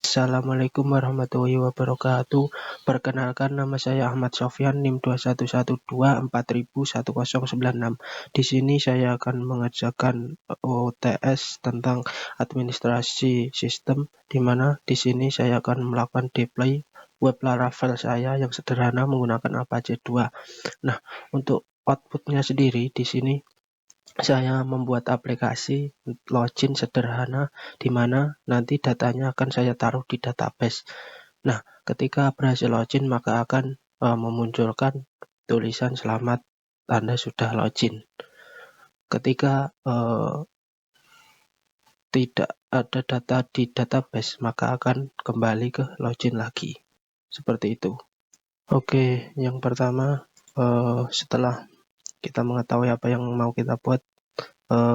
Assalamualaikum warahmatullahi wabarakatuh. Perkenalkan, nama saya Ahmad Sofyan, NIM 2112401096. Di sini saya akan mengerjakan UTS tentang administrasi sistem, di mana di sini saya akan melakukan deploy web Laravel saya yang sederhana menggunakan Apache 2. Nah, untuk outputnya sendiri di sini saya membuat aplikasi login sederhana di mana nanti datanya akan saya taruh di database. Nah, ketika berhasil login maka akan memunculkan tulisan selamat Anda sudah login. Ketika tidak ada data di database maka akan kembali ke login lagi. Seperti itu. Oke, yang pertama setelah kita mengetahui apa yang mau kita buat,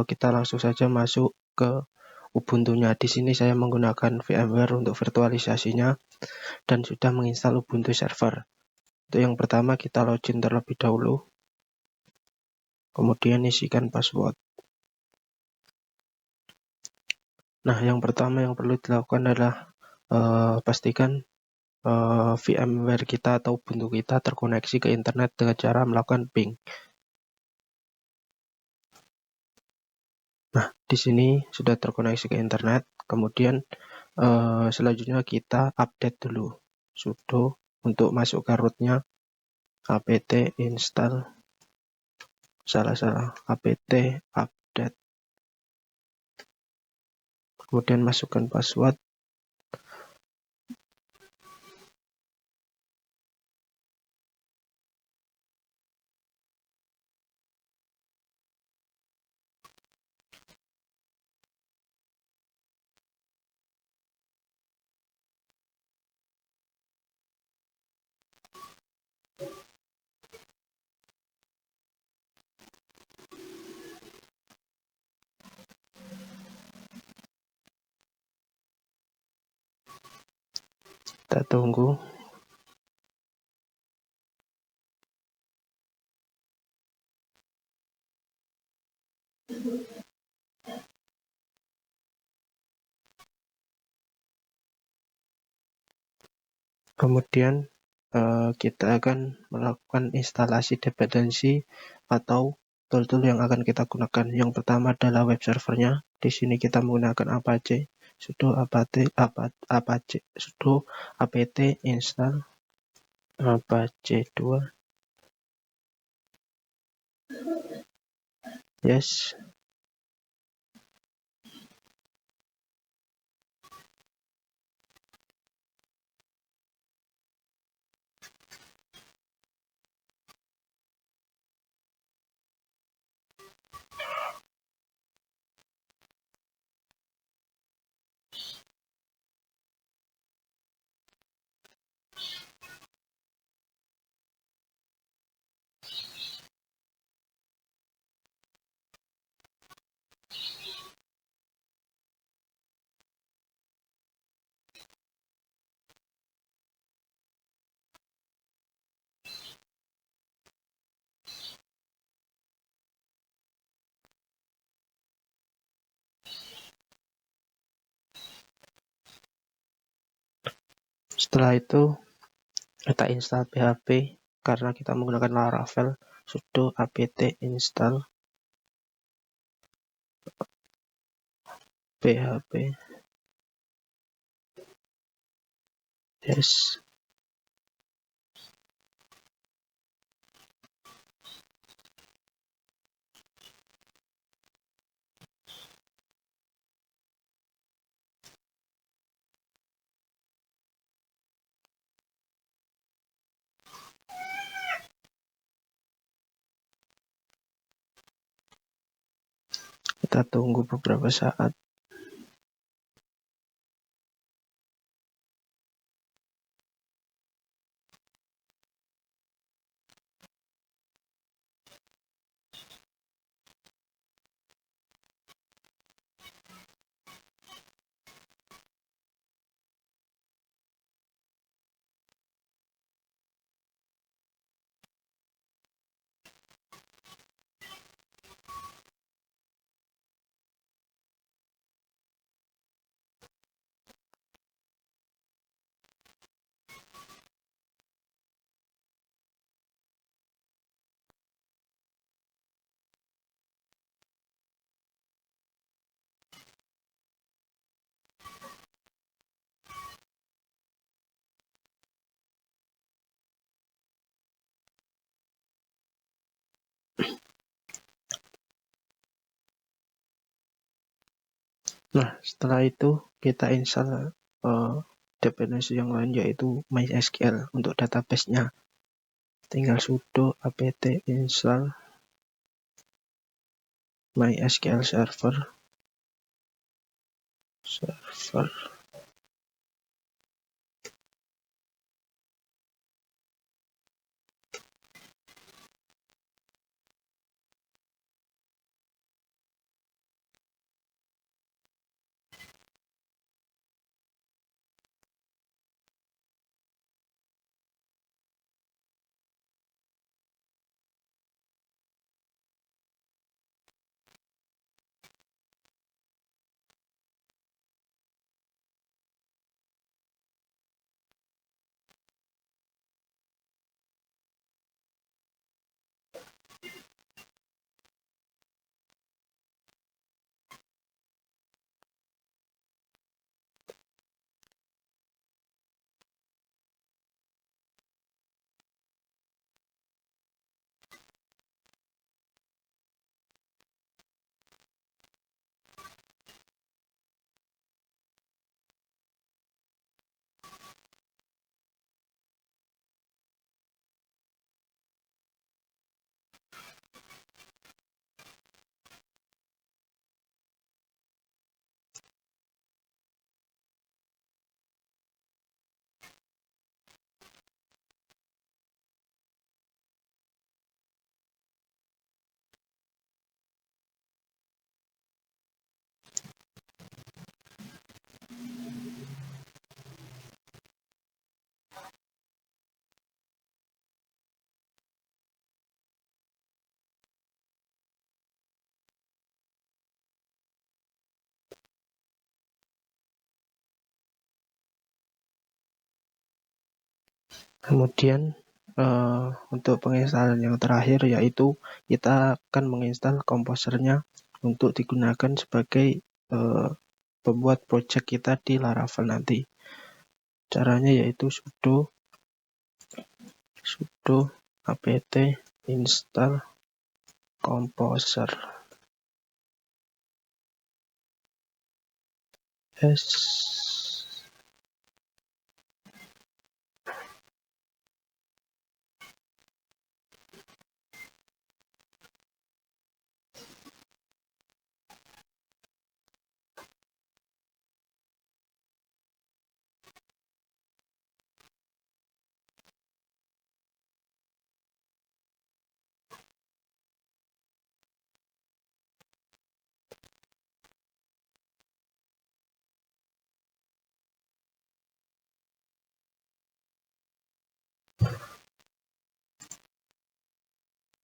kita langsung saja masuk ke Ubuntu-nya. Di sini saya menggunakan VMware untuk virtualisasinya dan sudah menginstal Ubuntu Server. Untuk yang pertama kita login terlebih dahulu, kemudian isikan password. Nah, yang pertama yang perlu dilakukan adalah pastikan VMware kita atau Ubuntu kita terkoneksi ke internet dengan cara melakukan ping. Nah, di sini sudah terkoneksi ke internet. Kemudian selanjutnya kita update dulu. Sudo untuk masuk ke rootnya apt install apt update. Kemudian masukkan password. Kita tunggu. Kemudian kita akan melakukan instalasi dependensi atau tool-tool yang akan kita gunakan. Yang pertama adalah web servernya. Di sini kita menggunakan Apache. Sudo apt install Apache 2. Yes. Setelah itu kita install PHP karena kita menggunakan Laravel. Sudo apt install PHP. Yes. Kita tunggu beberapa saat. Nah, setelah itu kita install dependensi yang lain, yaitu MySQL untuk database-nya. Tinggal sudo apt install MySQL server. Kemudian untuk penginstalan yang terakhir, yaitu kita akan menginstal komposernya untuk digunakan sebagai pembuat project kita di Laravel nanti. Caranya yaitu sudo apt install composer s.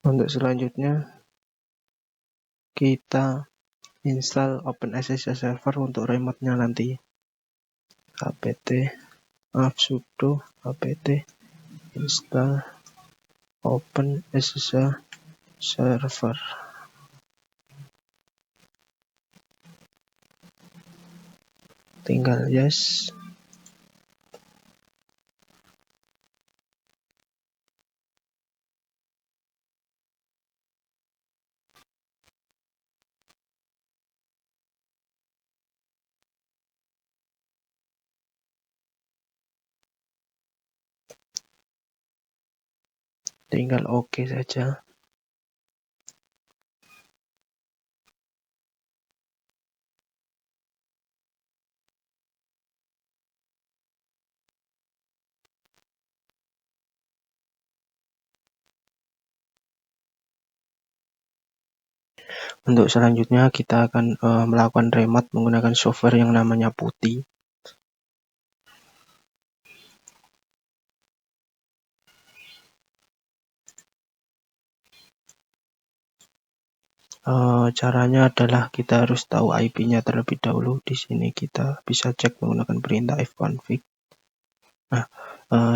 Untuk selanjutnya kita install OpenSSL server untuk remote-nya nanti. sudo apt install OpenSSL server. Tinggal yes. Tinggal oke saja. Untuk selanjutnya kita akan melakukan remote menggunakan software yang namanya Putty. Caranya adalah kita harus tahu IP-nya terlebih dahulu. Di sini kita bisa cek menggunakan perintah fconfig. Nah,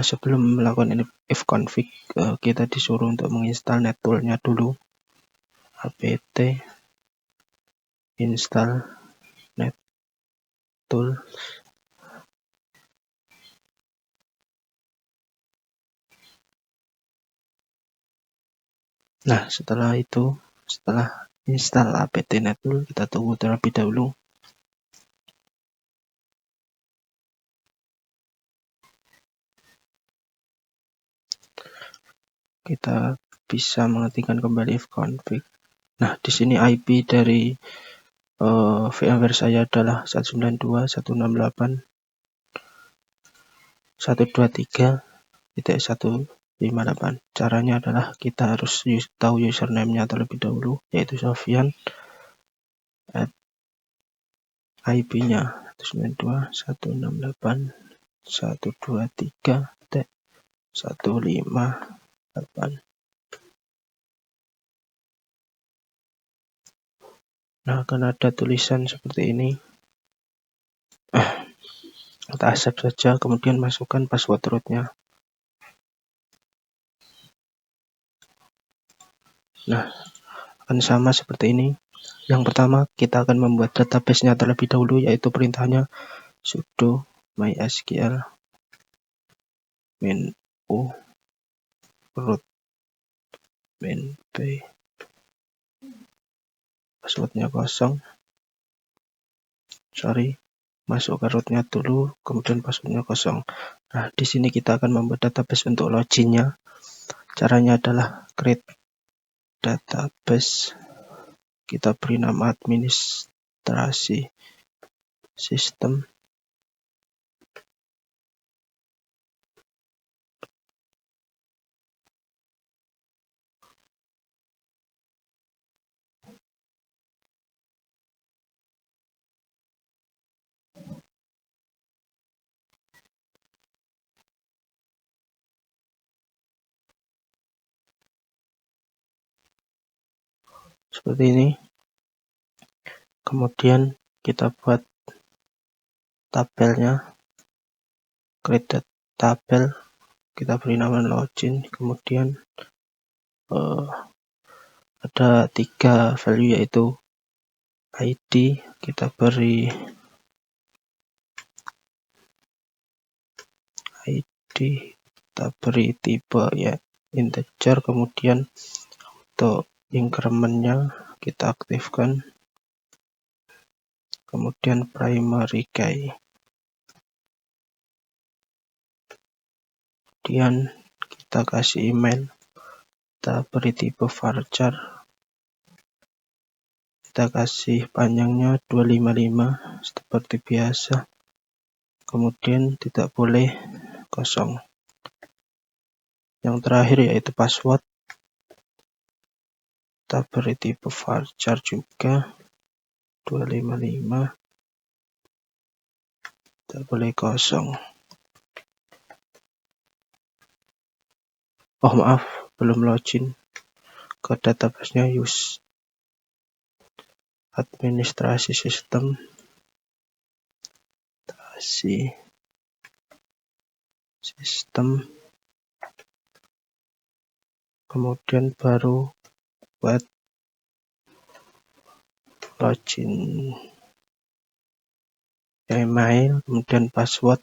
sebelum melakukan fconfig, kita disuruh untuk menginstal nettool-nya dulu. apt install nettool. Nah, setelah install apt nettool, kita tunggu terlebih dahulu. kita bisa menghentikan kembali ifconfig. Nah, di sini IP dari VMware saya adalah 192.168.123.158. Caranya adalah kita harus tahu username-nya terlebih dahulu, yaitu Sofyan. IP-nya 192.168.123.158. Nah, akan ada tulisan seperti ini. Kita accept saja, kemudian masukkan password rootnya. Nah, akan sama seperti ini. Yang pertama, kita akan membuat database-nya terlebih dahulu, yaitu perintahnya sudo mysql min u root min p. Passwordnya kosong. Masuk ke rootnya dulu, kemudian passwordnya kosong. Nah, di sini kita akan membuat database untuk loginnya. Caranya adalah create database. Kita beri nama administrasi sistem. Seperti ini. Kemudian kita buat tabelnya, create tabel, kita beri nama login. Kemudian ada 3 value, yaitu ID, kita beri tipe ya integer. Kemudian untuk incrementnya kita aktifkan, kemudian primary key, kemudian kita kasih email, kita beri tipe varchar, kita kasih panjangnya 255 seperti biasa, kemudian tidak boleh kosong. Yang terakhir yaitu password, kita beri tipe varchar juga 255, tidak boleh kosong. Oh maaf, belum login ke database-nya. Use administrasi sistem, kemudian baru buat login email, kemudian password.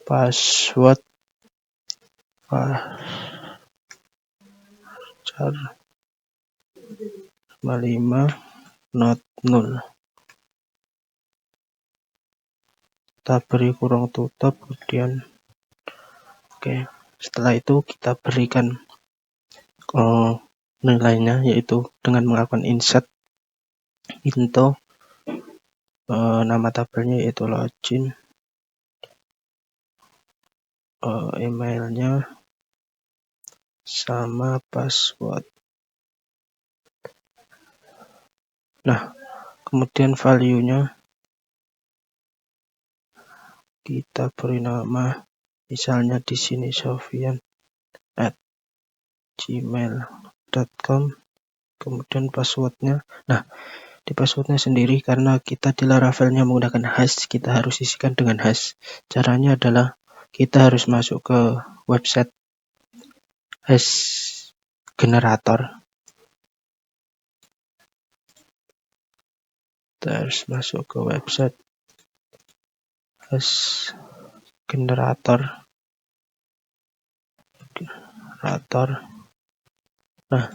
Password varchar 55 not null. Kita beri kurung tutup, kemudian oke. Setelah itu kita berikan nilainya, yaitu dengan melakukan insert into nama tabelnya, yaitu login, emailnya sama password. Nah, kemudian value-nya kita beri nama, misalnya di sini sofyan@gmail.com, kemudian passwordnya. Nah, di passwordnya sendiri, karena kita di Laravelnya menggunakan hash, kita harus isikan dengan hash. Caranya adalah kita harus masuk ke website hash generator. Kita harus masuk ke website hash generator. Nah,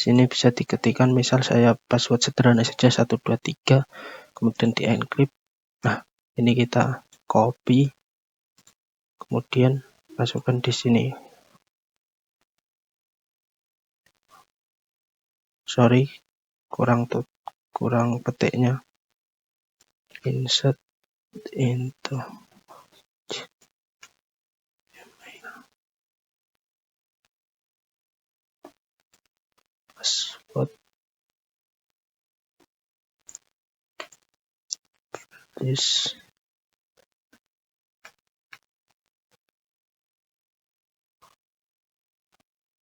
sini bisa diketikkan, misal saya password sederhana saja 123, kemudian di encrypt. Nah, ini kita copy, kemudian masukkan di sini. Sorry, kurang petiknya. Insert into password is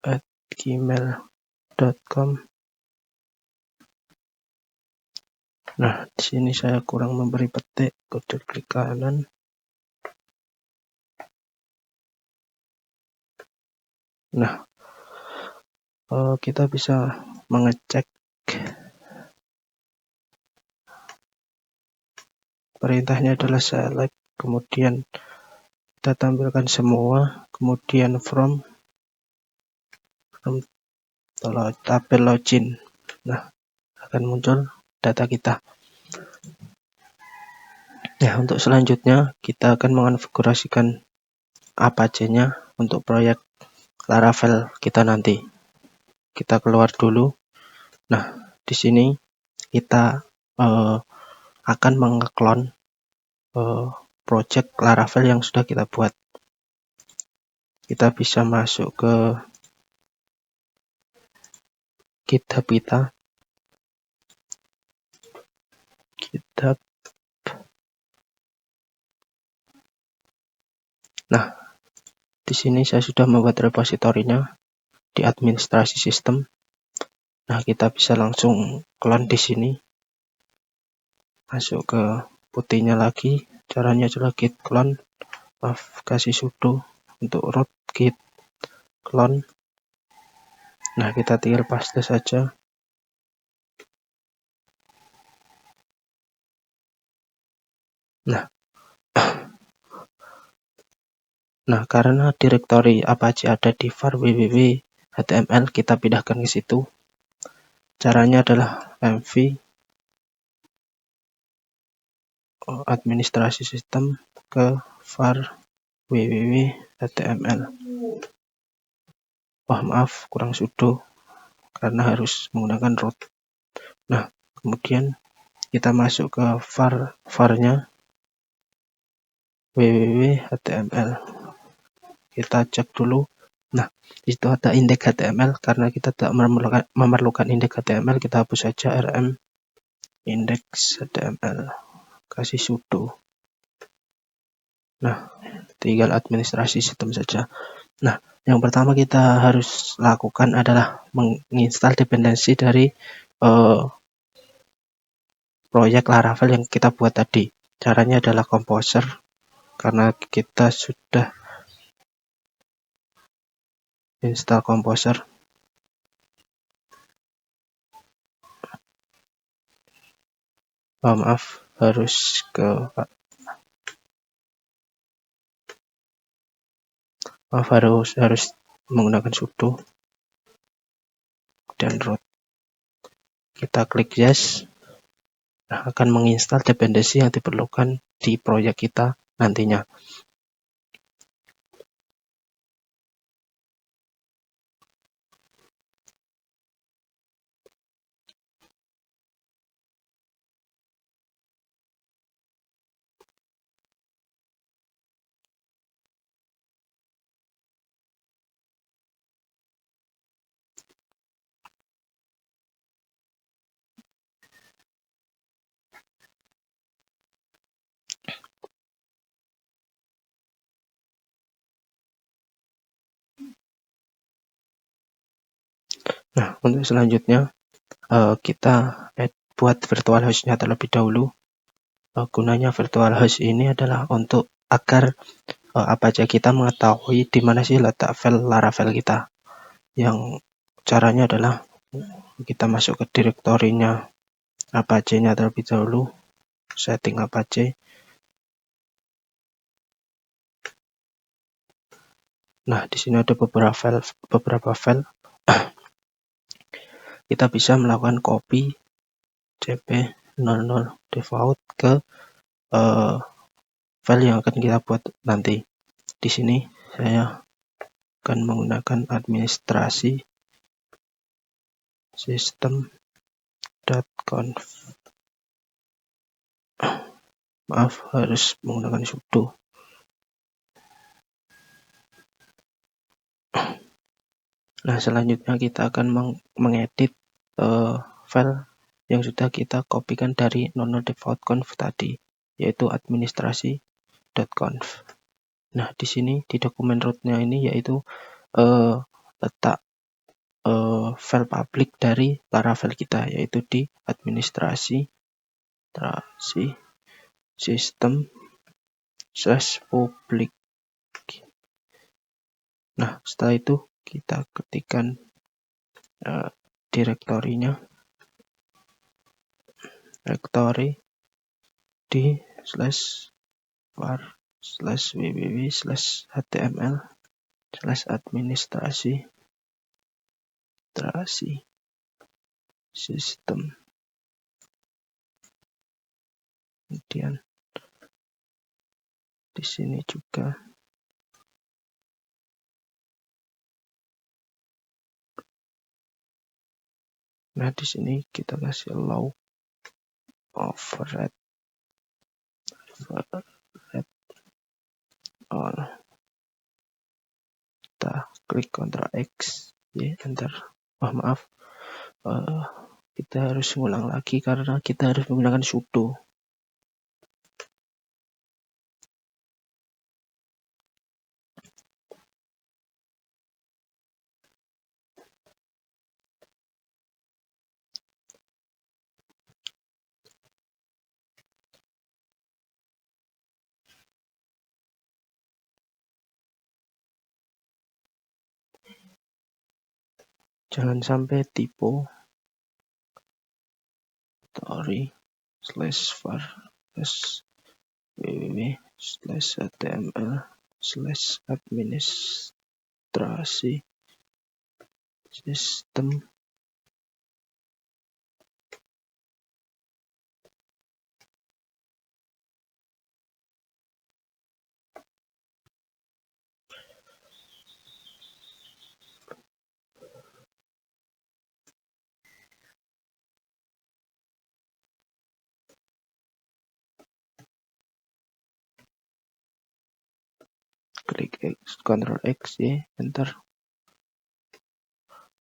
at gmail.com. Nah, di sini saya kurang memberi petik, kode klik kanan. Nah, kita bisa mengecek perintahnya adalah select, kemudian kita tampilkan semua, kemudian from tabel login. Nah, akan muncul data kita. Nah, untuk selanjutnya kita akan mengonfigurasikan Apache-nya untuk proyek Laravel kita nanti. Kita keluar dulu. Nah, di sini kita akan mengeklon project Laravel yang sudah kita buat. Kita bisa masuk ke GitHub kita. GitHub. Nah, di sini saya sudah membuat repositorinya di administrasi sistem. Nah, kita bisa langsung clone di sini. Masuk ke putihnya lagi. Caranya adalah git clone. Kasih sudo untuk root git clone. Nah, kita tinggal paste saja. Nah, karena direktori Apache ada di var www.html, kita pindahkan ke situ. Caranya adalah mv administrasi sistem ke var www.html. Maaf, kurang sudo karena harus menggunakan root. Nah, kemudian kita masuk ke var-nya www.html. Kita cek dulu. Nah, itu ada indeks HTML. Karena kita tidak memerlukan indeks HTML, kita hapus saja rm indeks HTML. Kasih sudo. Nah, tinggal administrasi sistem saja. Nah, yang pertama kita harus lakukan adalah menginstal dependensi dari proyek Laravel yang kita buat tadi. Caranya adalah Composer, karena kita sudah install Composer. Maaf, harus menggunakan sudo dan root. Kita klik yes. Nah, akan menginstal dependensi yang diperlukan di proyek kita nantinya. Nah, untuk selanjutnya kita buat virtual host-nya terlebih dahulu. Gunanya virtual host ini adalah untuk agar Apache kita mengetahui di mana sih letak file Laravel kita. Yang caranya adalah kita masuk ke direktorinya Apache-nya terlebih dahulu, setting Apache. Nah, di sini ada beberapa file. kita bisa melakukan copy cp00 default ke file yang akan kita buat nanti. Di sini saya akan menggunakan administrasi system.conf. Maaf, harus menggunakan sudo. Nah, selanjutnya kita akan mengedit file yang sudah kita kopikan dari nono-default-conf tadi, yaitu administrasi.conf. Nah, di sini di dokumen root-nya ini yaitu letak file public dari Laravel kita, yaitu di administrasi system/public. Nah, setelah itu kita ketikkan direktorinya, direktori di /var/www/html/administrasi sistem. Kemudian di sini juga di sini kita kasih allow override all. Kita klik Ctrl X, enter. Maaf, kita harus ngulang lagi karena kita harus menggunakan sudo. Jangan sampai typo. /www/html/administrasi sistem. Klik Ctrl X, enter.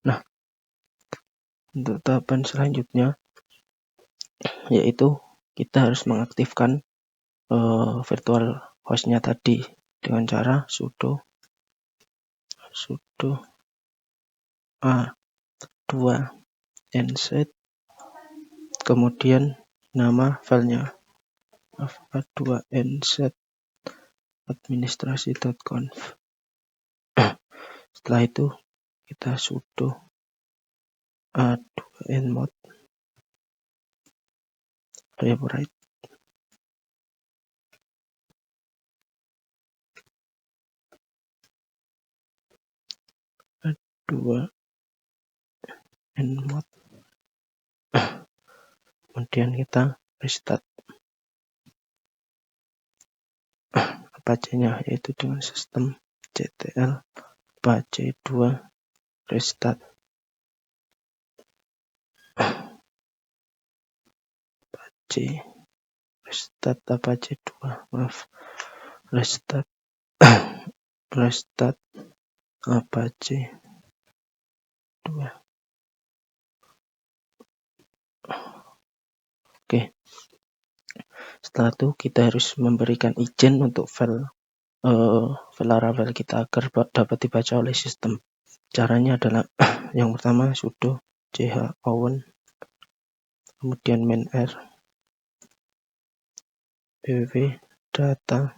Nah, untuk tahapan selanjutnya yaitu kita harus mengaktifkan virtual hostnya tadi dengan cara sudo a2 nset, kemudian nama filenya a2 nset administrasi.conf. Setelah itu kita sudo a2 nmod rewrite a2 nmod, kemudian kita restart Apache-nya, yaitu dengan sistem ctl apache 2 restart apache 2, maaf, restart apache 2. Oke. Setelah itu kita harus memberikan izin untuk file Laravel kita agar dapat dibaca oleh sistem. Caranya adalah yang pertama sudo chown, kemudian main.r www data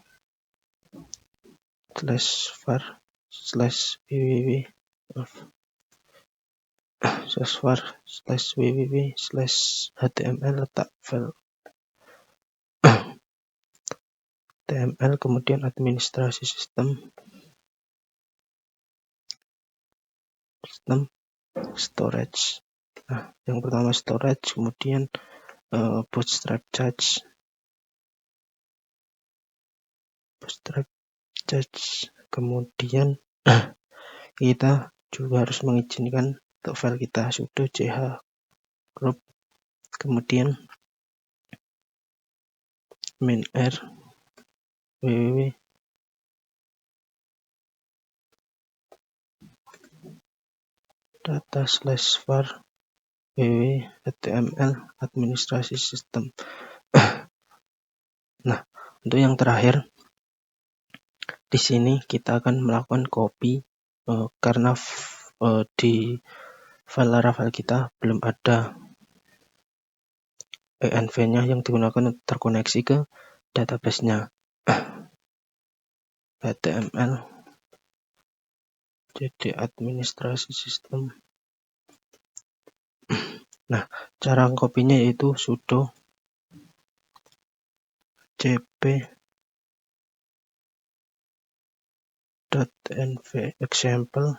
/var/www/html, letak file HTML, kemudian administrasi sistem storage. Nah, yang pertama storage, kemudian bootstrap charge, kemudian kita juga harus mengizinkan untuk file kita sudo ch group, kemudian -r www data/var www.html administrasi sistem. Nah, untuk yang terakhir di sini kita akan melakukan copy karena di file Laravel kita belum ada env-nya yang digunakan untuk terkoneksi ke database-nya. HTML jadi administrasi sistem. Nah, cara kopinya yaitu sudo cp.env example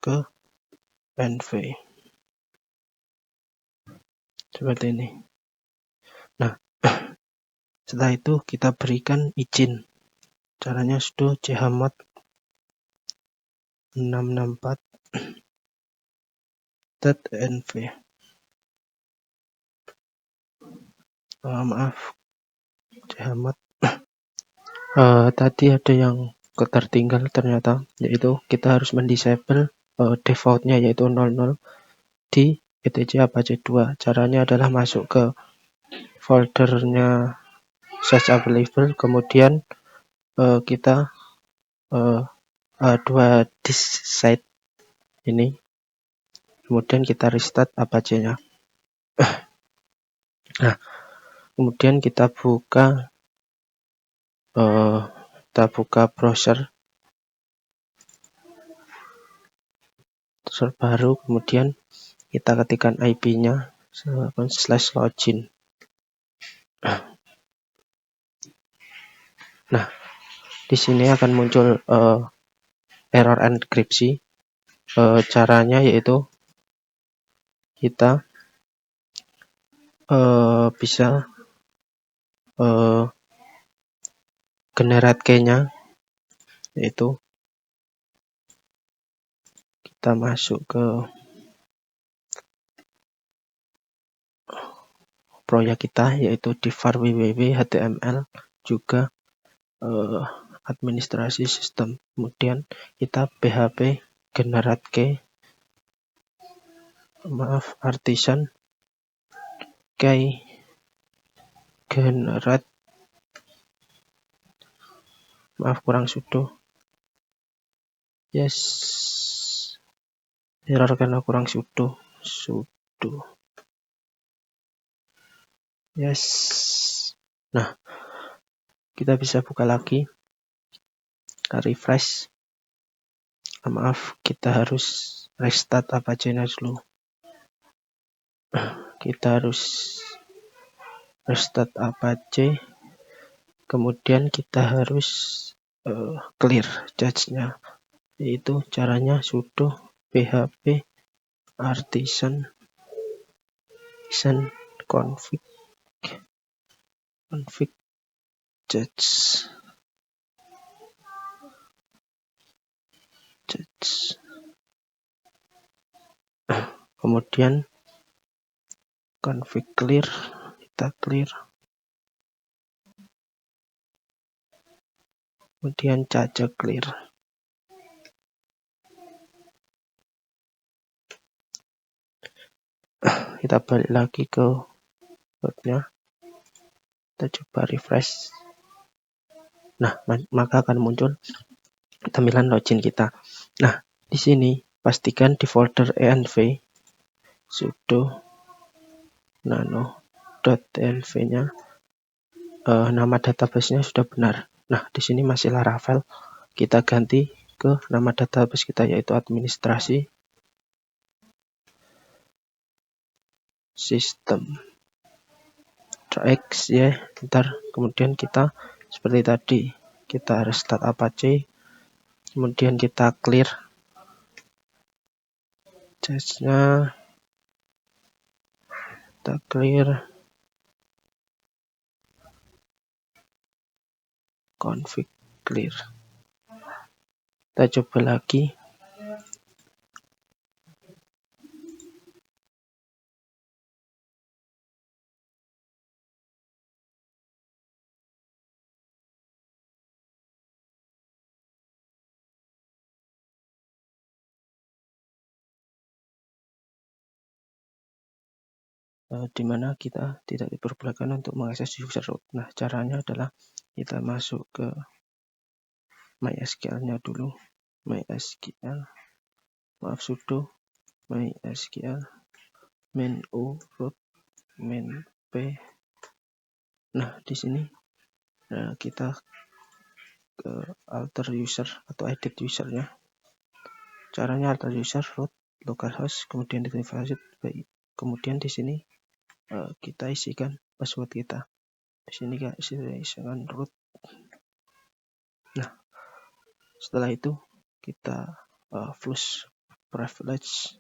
ke env seperti ini. Nah, setelah itu kita berikan izin. Caranya sudo chmod 664.env. Maaf, chmod. Tadi ada yang tertinggal ternyata, yaitu kita harus mendisable defaultnya yaitu 00 di etc apache 2. Caranya adalah masuk ke foldernya search available, kemudian kita dua disk site ini, kemudian kita restart apache-nya. Nah, kemudian kita buka browser baru, kemudian kita ketikkan IP-nya /login. Nah, di sini akan muncul error enkripsi. Caranya yaitu kita bisa generate key-nya, yaitu kita masuk ke proyek kita yaitu di var www.html juga administrasi sistem, kemudian kita php generate key, artisan key generate, kurang sudo, yes, error karena kurang sudo, yes. Nah, kita bisa buka lagi, refresh. Kita harus restart apache-nya dulu. Kita harus restart apache, kemudian kita harus clear cache-nya, yaitu caranya sudo php artisan config cache. Kemudian config clear, kita clear, kemudian cache clear. Kita balik lagi ke webnya, kita coba refresh. Nah, maka akan muncul tampilan login kita. Nah, di sini pastikan di folder env sudo nano.env-nya nama database-nya sudah benar. Nah, di sini masih Laravel. Kita ganti ke nama database kita yaitu administrasi sistem. X ya, ntar kemudian kita seperti tadi, kita restart apache, kemudian kita clear cache-nya, kita clear, config clear. Kita coba lagi. Di mana kita tidak diperbolehkan untuk mengakses user root. Nah, caranya adalah kita masuk ke MySQL-nya dulu. MySQL, sudo MySQL main u root main p. Nah, di sini kita ke alter user atau edit usernya. Caranya alter user root localhost, kemudian default, kemudian di sini kita isikan password kita. Di sini kita isikan root. Nah, setelah itu kita flush privilege.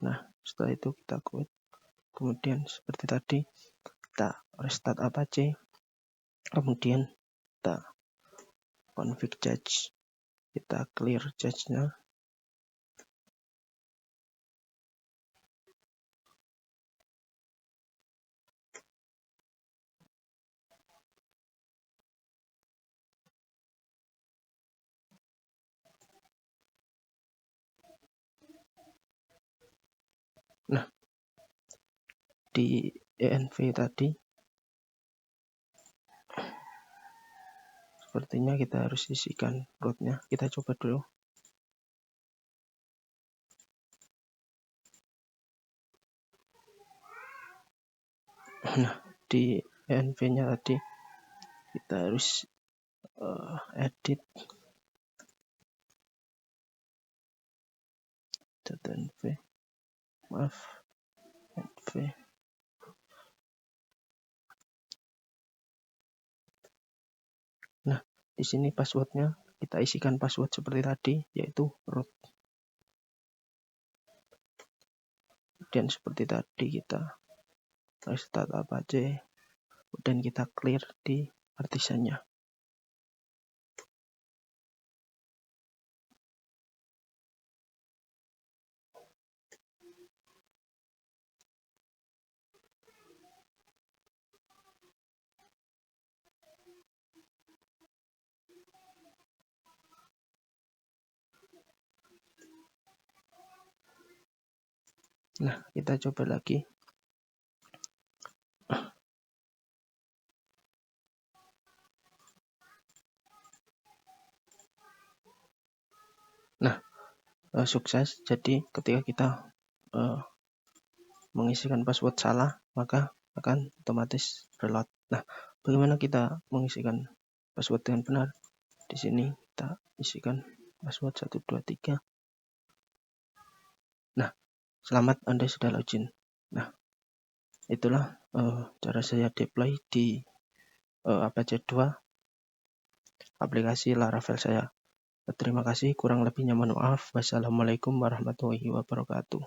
Nah, setelah itu kita quit. Kemudian seperti tadi kita restart Apache. Kemudian kita config cache. Kita clear cache-nya. Nah, di env tadi sepertinya kita harus isikan rootnya. Kita coba dulu. Nah, di env-nya tadi kita harus edit .env, env. Nah, di sini passwordnya kita isikan password seperti tadi, yaitu root. Dan seperti tadi kita restart Apache, dan kita clear di artisannya. Nah, kita coba lagi. Nah, sukses. Jadi ketika kita mengisikan password salah, maka akan otomatis reload. Nah, bagaimana kita mengisikan password dengan benar? Di sini kita isikan password 123. Nah, selamat, Anda sudah login. Nah, itulah cara saya deploy di Apache 2 aplikasi Laravel saya. Terima kasih, kurang lebihnya mohon maaf. Wassalamualaikum warahmatullahi wabarakatuh.